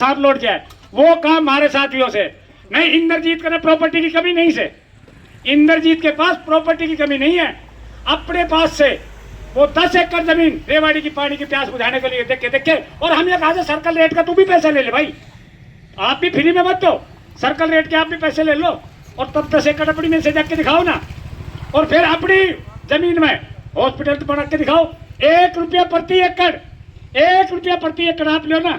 साथ लौट गया है, वो काम हमारे साथियों से नहीं। इंद्रजीत का प्रॉपर्टी की कमी नहीं से, इंद्रजीत के पास प्रॉपर्टी की कमी नहीं है। अपने पास से वो 10 एकड़ जमीन रेवाड़ी की पानी की प्यास बुझाने के लिए देखे और हम ये कहा से सर्कल रेट का तू भी पैसा ले ले भाई, आप भी फ्री में मत दो, सर्कल रेट के आप भी पैसे ले लो और तब 10 एकड़ अपनी में से जाके दिखाओ ना, और फिर अपनी जमीन में हॉस्पिटल तो बना के दिखाओ। 1 रुपया प्रति एकड़, 1 रुपया प्रति एकड़ आप लो ना,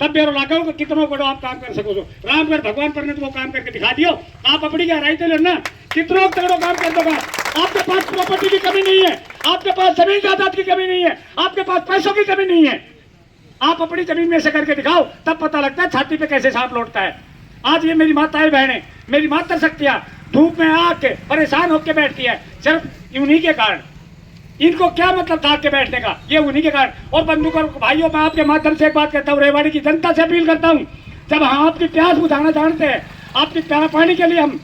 तब बेरो लगाओ कि कितनों बड़ो आप काम कर सको। रामगढ़ भगवान पर ने तो वो काम करके दिखा दियो, आप अपनी गहराई तो लो ना, कितनों तगड़ो काम कर दोगा। आपके पास प्रॉपर्टी की कमी नहीं है, आपके पास जमीन जायदाद की कमी नहीं है, आपके पास पैसों की कमी नहीं है। आप अपनी जमीन में से करके दिखाओ, तब पता लगता है छाती पे कैसे सांप लौटता है। आज ये मेरी माताएं बहनें, मेरी माता शक्तियां धूप में आके परेशान होकर बैठती है, सिर्फ उन्हीं के कारण। इनको क्या मतलब था के बैठने का, ये उन्हीं के कारण। और बंधुओं भाइयों, मैं आपके माध्यम से एक बात कहता हूँ, रेवाड़ी की जनता से अपील करता हूँ, जब हम आपकी प्यास बुझाना जानते हैं, आपकी पानी के लिए हम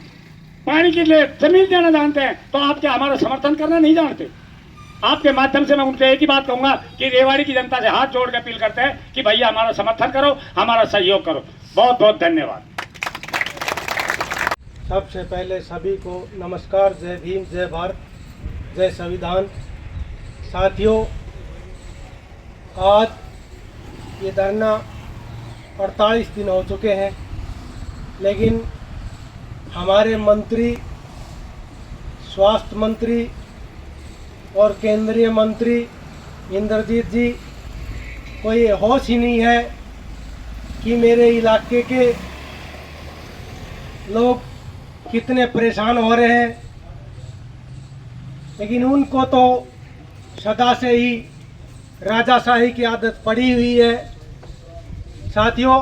पानी के लिए जमीन देना जानते हैं, तो आपके हमारा समर्थन करना नहीं जानते। आपके माध्यम से मैं उनसे एक ही बात कहूंगा कि रेवाड़ी की जनता से हाथ जोड़ के अपील करते हैं कि भैया हमारा समर्थन करो, हमारा सहयोग करो। बहुत बहुत धन्यवाद। सबसे पहले सभी को नमस्कार, जय भीम, जय भारत, जय संविधान। साथियों, आज ये धरना 48 दिन हो चुके हैं, लेकिन हमारे मंत्री, स्वास्थ्य मंत्री और केंद्रीय मंत्री इंद्रजीत जी को ये होश ही नहीं है कि मेरे इलाके के लोग कितने परेशान हो रहे हैं। लेकिन उनको तो सदा से ही राजाशाही की आदत पड़ी हुई है। साथियों,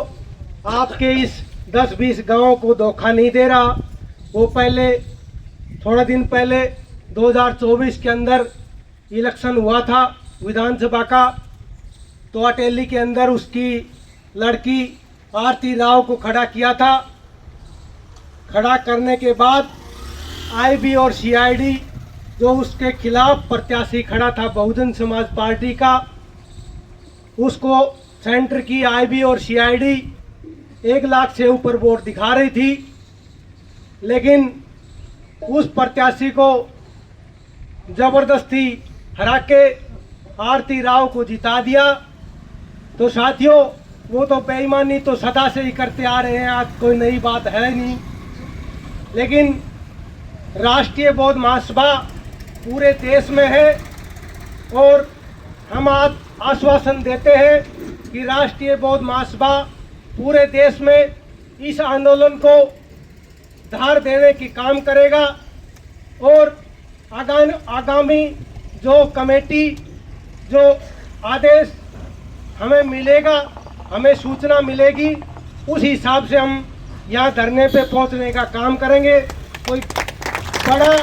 आपके इस 10-20 गांवों को धोखा नहीं दे रहा। वो पहले थोड़ा दिन पहले 2024 के अंदर इलेक्शन हुआ था विधानसभा का, तो अटेली के अंदर उसकी लड़की आरती राव को खड़ा किया था। खड़ा करने के बाद आईबी और सीआईडी जो उसके खिलाफ प्रत्याशी खड़ा था बहुजन समाज पार्टी का, उसको सेंटर की आईबी और सीआईडी 1 लाख से ऊपर वोट दिखा रही थी, लेकिन उस प्रत्याशी को जबरदस्ती हरा के आरती राव को जिता दिया। तो साथियों, वो तो बेईमानी तो सदा से ही करते आ रहे हैं, आज कोई नई बात है नहीं। लेकिन राष्ट्रीय बौद्ध महासभा पूरे देश में है और हम आज आश्वासन देते हैं कि राष्ट्रीय बौद्ध महासभा पूरे देश में इस आंदोलन को धार देने की काम करेगा और आगामी जो कमेटी, जो आदेश हमें मिलेगा, हमें सूचना मिलेगी, उस हिसाब से हम यहाँ धरने पे पहुँचने का काम करेंगे। कोई बड़ा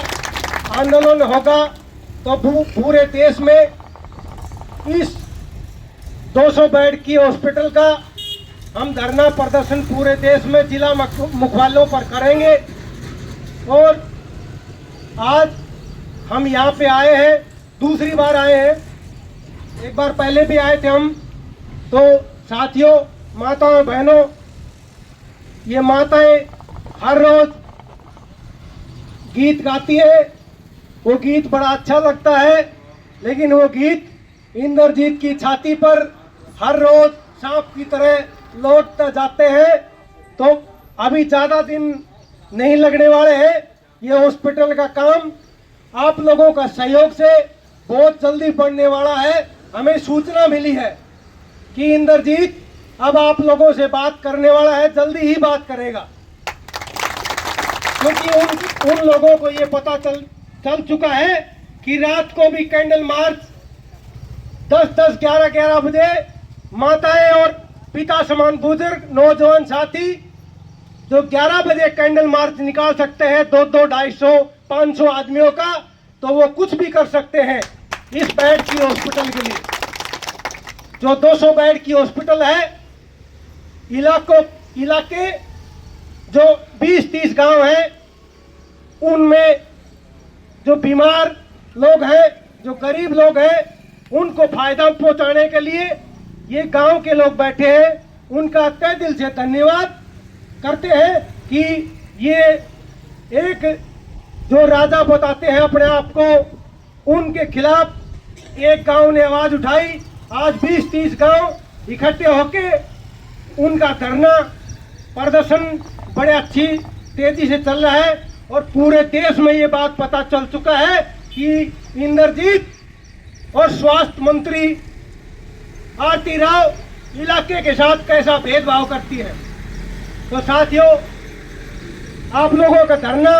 आंदोलन होगा तो पूरे देश में इस 200 बेड की हॉस्पिटल का हम धरना प्रदर्शन पूरे देश में जिला मुख्यालयों पर करेंगे। और आज हम यहाँ पे आए हैं, दूसरी बार आए हैं, एक बार पहले भी आए थे हम। तो साथियों, माताओं बहनों, ये माताएं हर रोज गीत गाती है, वो गीत बड़ा अच्छा लगता है, लेकिन वो गीत इंद्रजीत की छाती पर हर रोज सांप की तरह लौटते जाते हैं। तो अभी ज़्यादा दिन नहीं लगने वाले हैं, ये हॉस्पिटल का काम आप लोगों का सहयोग से बहुत जल्दी बढ़ने वाला है। हमें सूचना मिली है कि इंद्रजीत अब आप लोगों से बात करने वाला है, जल्दी ही बात करेगा, क्योंकि उन लोगों को ये पता चल चुका है कि रात को भी कैंडल मार्च 10-10, 11-11 बजे माताएं और पिता समान बुजुर्ग नौजवान साथी जो 11 बजे कैंडल मार्च निकाल सकते हैं 200, 250, 500 आदमियों का, तो वो कुछ भी कर सकते हैं इस बेड की हॉस्पिटल के लिए। जो 200 बेड की हॉस्पिटल है, इलाके जो 20-30 गांव हैं, उनमें जो बीमार लोग हैं, जो गरीब लोग हैं, उनको फायदा पहुंचाने के लिए ये गांव के लोग बैठे हैं उनका तहे दिल से धन्यवाद करते हैं कि ये एक जो राजा बताते हैं अपने आप को, उनके खिलाफ एक गांव ने आवाज उठाई। आज 20-30 गांव इकट्ठे होके उनका धरना प्रदर्शन बड़े अच्छी तेजी से चल रहा है और पूरे देश में ये बात पता चल चुका है कि इंद्रजीत और स्वास्थ्य मंत्री आरती राव इलाके के साथ कैसा भेदभाव करती है। तो साथियों, आप लोगों का धरना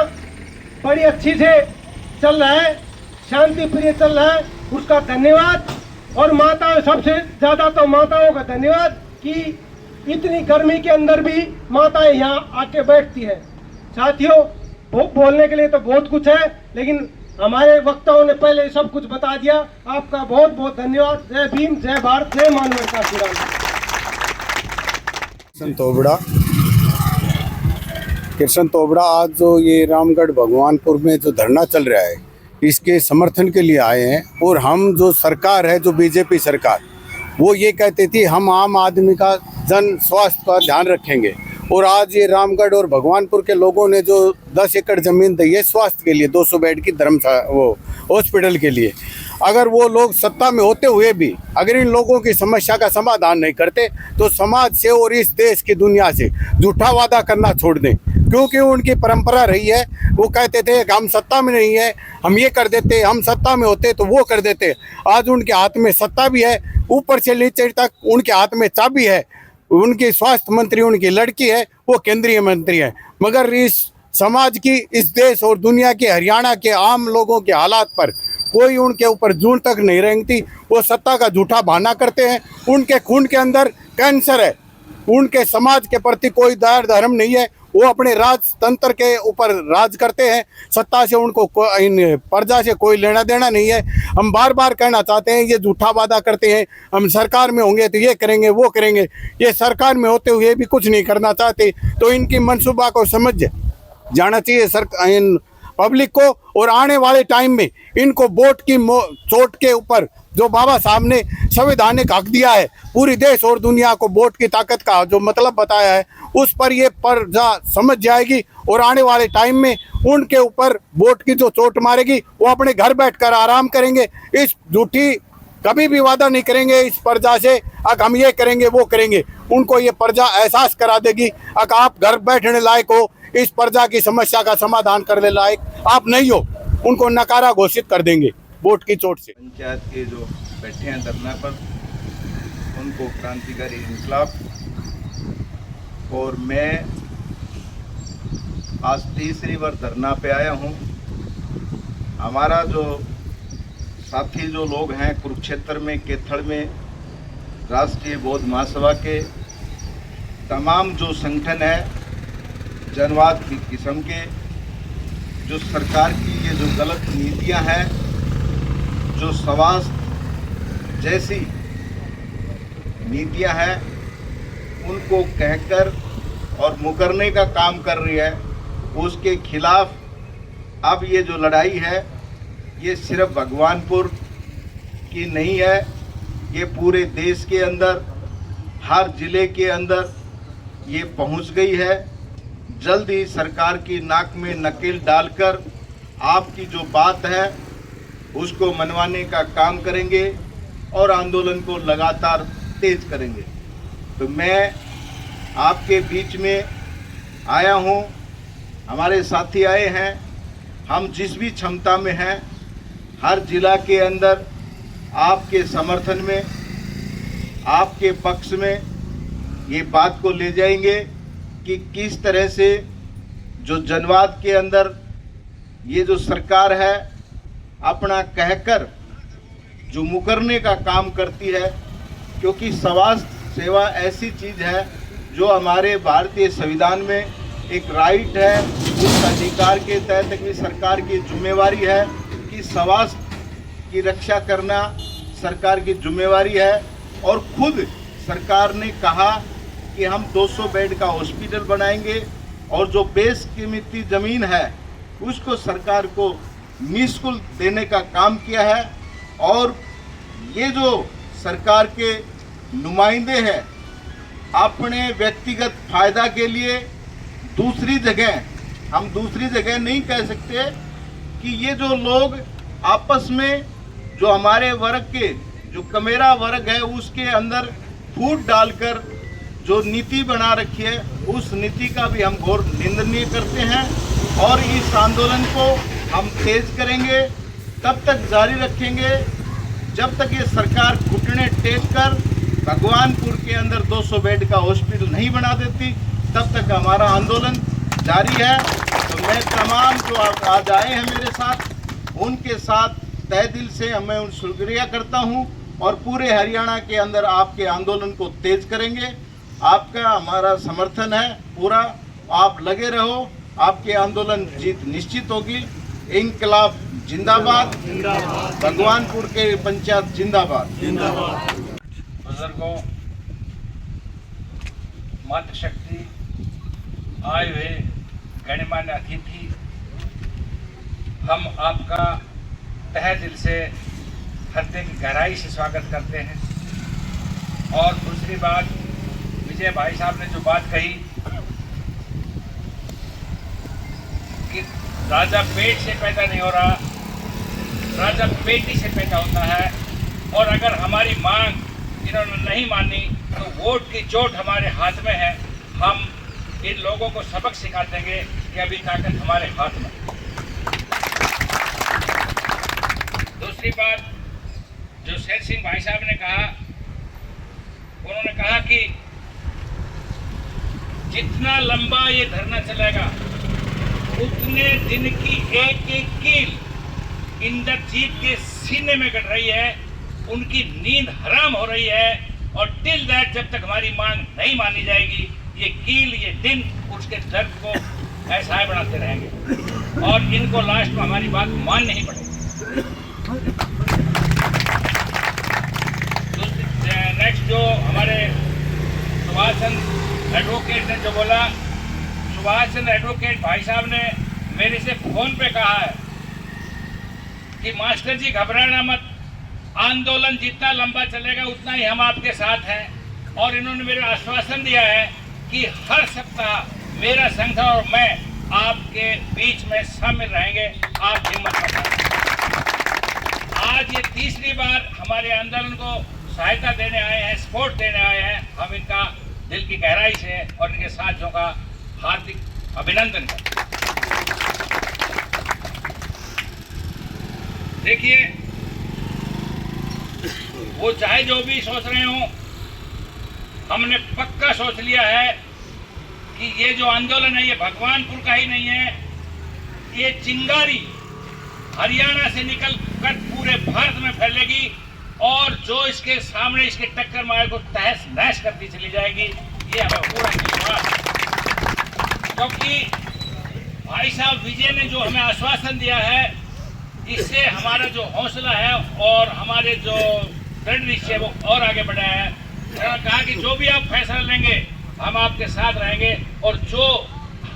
बड़ी अच्छी से चल रहा है, शांति प्रिय चल रहा है, उसका धन्यवाद। और माताओं, सबसे ज्यादा तो माताओं का धन्यवाद कि इतनी गर्मी के अंदर भी माताएं यहाँ आके बैठती है। साथियों, बोलने के लिए तो बहुत कुछ है, लेकिन हमारे वक्ताओं ने पहले सब कुछ बता दिया। आपका बहुत बहुत धन्यवाद। जय भीम, जय भारत, जय मानवता। किशन तोबड़ा आज जो ये रामगढ़ भगवानपुर में जो धरना चल रहा है, इसके समर्थन के लिए आए हैं। और हम जो सरकार है, जो बीजेपी सरकार, वो ये कहती थी हम आम आदमी का जन स्वास्थ्य का ध्यान रखेंगे। और आज ये रामगढ़ और भगवानपुर के लोगों ने जो 10 एकड़ ज़मीन दी है स्वास्थ्य के लिए, 200 बेड की धर्मशाला, वो हॉस्पिटल के लिए, अगर वो लोग सत्ता में होते हुए भी अगर इन लोगों की समस्या का समाधान नहीं करते तो समाज से और इस देश की दुनिया से झूठा वादा करना छोड़ दें। क्योंकि उनकी परंपरा रही है, वो कहते थे कि हम सत्ता में नहीं है, हम ये कर देते, हम सत्ता में होते तो वो कर देते। आज उनके हाथ में सत्ता भी है, ऊपर से नीचे तक उनके हाथ में चाबी है। उनकी स्वास्थ्य मंत्री उनकी लड़की है, वो केंद्रीय मंत्री है। मगर इस समाज की, इस देश और दुनिया के, हरियाणा के आम लोगों के हालात पर कोई उनके ऊपर जून तक नहीं रेंगती। वो सत्ता का झूठा बहाना करते हैं। उनके खून के अंदर कैंसर है, उनके समाज के प्रति कोई दया धर्म नहीं है। वो अपने राजतंत्र के ऊपर राज करते हैं। सत्ता से उनको इन प्रजा से कोई लेना देना नहीं है। हम बार बार कहना चाहते हैं, ये झूठा वादा करते हैं हम सरकार में होंगे तो ये करेंगे वो करेंगे। ये सरकार में होते हुए भी कुछ नहीं करना चाहते। तो इनकी मनसूबा को समझ जाना चाहिए इन पब्लिक को। और आने वाले टाइम में इनको वोट की चोट के ऊपर जो बाबा साहब ने संवैधानिक हक दिया है, पूरी देश और दुनिया को वोट की ताकत का जो मतलब बताया है, उस पर ये प्रजा समझ जाएगी। और आने वाले टाइम में उनके ऊपर वोट की जो चोट मारेगी, वो अपने घर बैठकर आराम करेंगे। इस झूठी कभी भी वादा नहीं करेंगे इस प्रजा से, अगर हम ये करेंगे वो करेंगे। उनको ये प्रजा एहसास करा देगी, अगर आप घर बैठने लायक हो, इस प्रजा की समस्या का समाधान करने लायक आप नहीं हो, उनको नकारा घोषित कर देंगे वोट की चोट से। पंचायत के जो बैठे हैं धरना पर, उनको क्रांतिकारी इंकलाब। और मैं आज तीसरी बार धरना पे आया हूँ। हमारा जो साथी जो लोग हैं कुरुक्षेत्र में, केथड़ में, राष्ट्रीय बौद्ध महासभा के तमाम जो संगठन है जनवाद की किस्म के, जो सरकार की ये जो गलत नीतियां हैं, जो स्वास्थ्य जैसी नीतियां हैं, उनको कहकर और मुकरने का काम कर रही है, उसके खिलाफ अब ये जो लड़ाई है, ये सिर्फ भगवानपुर की नहीं है, ये पूरे देश के अंदर, हर जिले के अंदर ये पहुंच गई है। जल्द ही सरकार की नाक में नकेल डालकर आपकी जो बात है उसको मनवाने का काम करेंगे और आंदोलन को लगातार तेज करेंगे। तो मैं आपके बीच में आया हूँ, हमारे साथी आए हैं। हम जिस भी क्षमता में हैं, हर जिला के अंदर आपके समर्थन में, आपके पक्ष में ये बात को ले जाएंगे कि किस तरह से जो जनवाद के अंदर ये जो सरकार है अपना कहकर जो मुकरने का काम करती है। क्योंकि स्वास्थ्य सेवा ऐसी चीज़ है जो हमारे भारतीय संविधान में एक राइट है, उस अधिकार के तहत भी सरकार की जिम्मेवारी है कि स्वास्थ्य की रक्षा करना सरकार की जिम्मेवारी है। और खुद सरकार ने कहा कि हम 200 बेड का हॉस्पिटल बनाएंगे और जो बेशकीमती ज़मीन है उसको सरकार को निःशुल्क देने का काम किया है। और ये जो सरकार के नुमाइंदे हैं अपने व्यक्तिगत फायदा के लिए दूसरी जगह, हम दूसरी जगह नहीं कह सकते कि ये जो लोग आपस में जो हमारे वर्ग के जो कमेरा वर्ग है उसके अंदर फूट डालकर जो नीति बना रखी है, उस नीति का भी हम घोर निंदनीय करते हैं और इस आंदोलन को हम तेज करेंगे, तब तक जारी रखेंगे जब तक ये सरकार घुटने टेक कर भगवानपुर के अंदर 200 बेड का हॉस्पिटल नहीं बना देती, तब तक हमारा आंदोलन जारी है। तो मैं तमाम जो आज आए हैं मेरे साथ, उनके साथ तहे दिल से मैं उन शुक्रिया करता हूं और पूरे हरियाणा के अंदर आपके आंदोलन को तेज करेंगे। आपका हमारा समर्थन है पूरा, आप लगे रहो, आपके आंदोलन जीत निश्चित होगी। इंकलाब जिंदाबाद, भगवानपुर के पंचायत जिंदाबाद। बुजुर्गों, मातृशक्ति, आए हुए गणमान्य अतिथि, हम आपका तहे दिल से हृदय की गहराई से स्वागत करते हैं। और दूसरी बात, विजय भाई साहब ने जो बात कही कि राजा पेट से पैदा नहीं हो रहा, राजा बेटी से पैदा होता है। और अगर हमारी मांग इन्होंने नहीं मानी तो वोट की चोट हमारे हाथ में है। हम इन लोगों को सबक सिखा देंगे कि अभी ताकत हमारे हाथ में। दूसरी बात, जो शेर सिंह भाई साहब ने कहा, उन्होंने कहा कि जितना लंबा ये धरना चलेगा उतने दिन की एक एक कील इंद्रजीत के सीने में गड़ रही है, उनकी नींद हराम हो रही है। और टिल दैट, जब तक हमारी मांग नहीं मानी जाएगी, ये कील, ये दिन उसके दर्द को ऐसा ही बनाते रहेंगे और इनको लास्ट में हमारी बात माननी ही पड़ेगी। नेक्स्ट जो हमारे सुभाष चंद्र एडवोकेट ने जो बोला, सुभाष चंद्र एडवोकेट भाई साहब ने मेरे से फोन पे कहा है कि मास्टर जी घबराना मत, आंदोलन जितना लंबा चलेगा उतना ही हम आपके साथ हैं। और इन्होंने मेरा आश्वासन दिया है कि हर सप्ताह मेरा संघ और मैं आपके बीच में शामिल रहेंगे। आप हिम्मत मत हारिए। आज ये तीसरी बार हमारे आंदोलन को सहायता देने आए हैं, सपोर्ट देने आए हैं। हम इनका दिल की गहराई से और इनके साथियों का हार्दिक अभिनंदन करते हैं। देखिए, वो चाहे जो भी सोच रहे हो, हमने पक्का सोच लिया है कि ये जो आंदोलन है ये भगवानपुर का ही नहीं है, ये चिंगारी हरियाणा से निकल कर पूरे भारत में फैलेगी और जो इसके सामने इसके टक्कर मारे को तहस नहस करती चली जाएगी। ये हमें पूरा विश्वास है, क्योंकि भाई साहब विजय ने जो हमें आश्वासन दिया है, इससे हमारा जो हौसला है और हमारे जो दृढ़ निश्चय वो और आगे बढ़ा है। उन्होंने कहा कि जो भी आप फैसला लेंगे हम आपके साथ रहेंगे और जो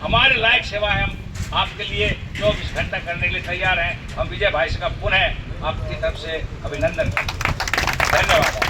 हमारे लायक सेवा है हम आपके लिए 24 घंटा करने के लिए तैयार हैं। हम विजय भाई का पुनः आपकी तरफ से अभिनंदन करते हैं। धन्यवाद।